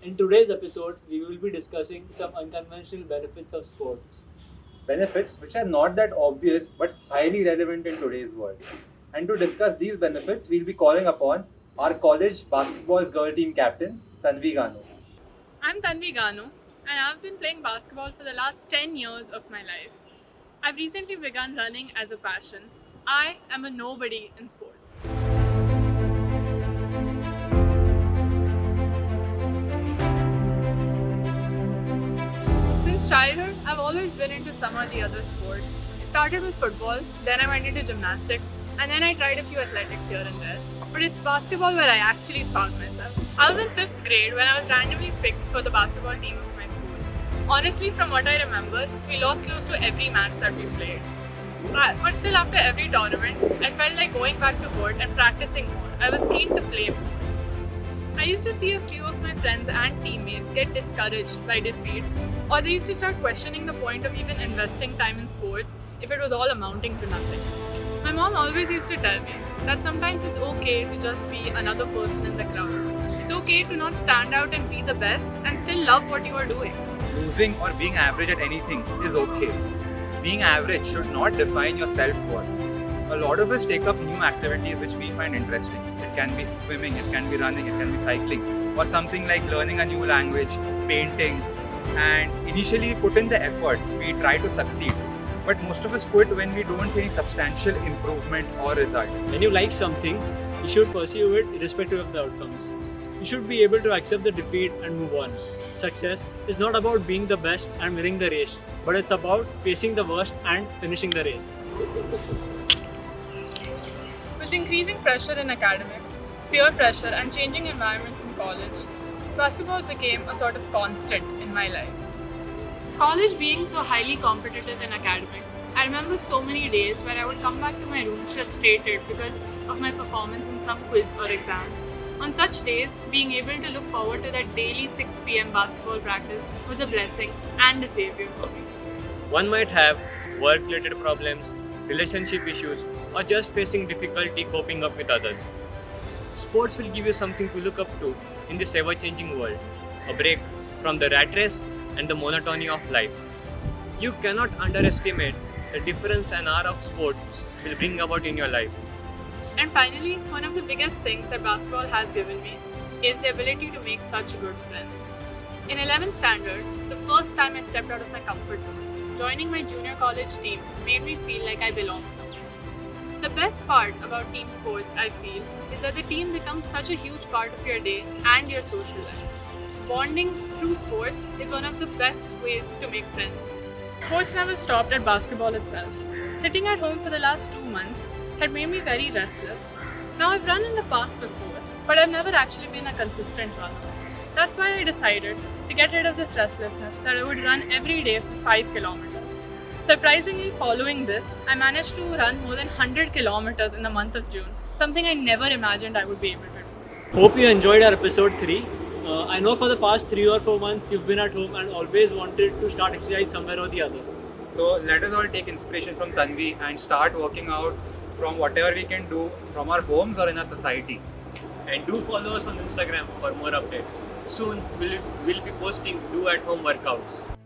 In today's episode, we will be discussing some unconventional benefits of sports. Benefits which are not that obvious but highly relevant in today's world. And to discuss these benefits, we'll be calling upon our college basketball's girl team captain, Tanvi Ganu. I'm Tanvi Ganu, and I've been playing basketball for the last 10 years of my life. I've recently begun running as a passion. I am a nobody in sports. Since childhood, I've always been into some or the other sport. It started with football, then I went into gymnastics, and then I tried a few athletics here and there. But it's basketball where I actually found myself. I was in 5th grade when I was randomly picked for the basketball team of my school. Honestly, from what I remember, we lost close to every match that we played. But still, after every tournament, I felt like going back to court and practicing more. I was keen to play more. I used to see a few of my friends and teammates get discouraged by defeat, or they used to start questioning the point of even investing time in sports if it was all amounting to nothing. My mom always used to tell me that sometimes it's okay to just be another person in the crowd. It's okay to not stand out and be the best and still love what you are doing. Losing or being average at anything is okay. Being average should not define your self-worth. A lot of us take up new activities which we find interesting. It can be swimming, it can be running, it can be cycling, or something like learning a new language, painting, and initially we put in the effort, we try to succeed. But most of us quit when we don't see any substantial improvement or results. When you like something, you should pursue it irrespective of the outcomes. You should be able to accept the defeat and move on. Success is not about being the best and winning the race, but it's about facing the worst and finishing the race. With increasing pressure in academics, peer pressure, and changing environments in college, basketball became a sort of constant in my life. College being so highly competitive in academics, I remember so many days where I would come back to my room frustrated because of my performance in some quiz or exam. On such days, being able to look forward to that daily 6 p.m. basketball practice was a blessing and a savior for me. One might have work-related problems, relationship issues, or just facing difficulty coping up with others. Sports will give you something to look up to in this ever-changing world, a break from the rat race and the monotony of life. You cannot underestimate the difference an hour of sports will bring about in your life. And finally, one of the biggest things that basketball has given me is the ability to make such good friends. In 11th standard, the first time I stepped out of my comfort zone, joining my junior college team made me feel like I belong somewhere. The best part about team sports, I feel, is that the team becomes such a huge part of your day and your social life. Bonding through sports is one of the best ways to make friends. Sports never stopped at basketball itself. Sitting at home for the last 2 months had made me very restless. Now, I've run in the past before, but I've never actually been a consistent runner. That's why I decided to get rid of this restlessness that I would run every day for 5 kilometers. Surprisingly, following this, I managed to run more than 100 kilometers in the month of June, something I never imagined I would be able to do. Hope you enjoyed our episode 3. I know for the past 3 or 4 months you've been at home and always wanted to start exercise somewhere or the other. So let us all take inspiration from Tanvi and start working out from whatever we can do from our homes or in our society. And do follow us on Instagram for more updates. Soon we'll be posting do at home workouts.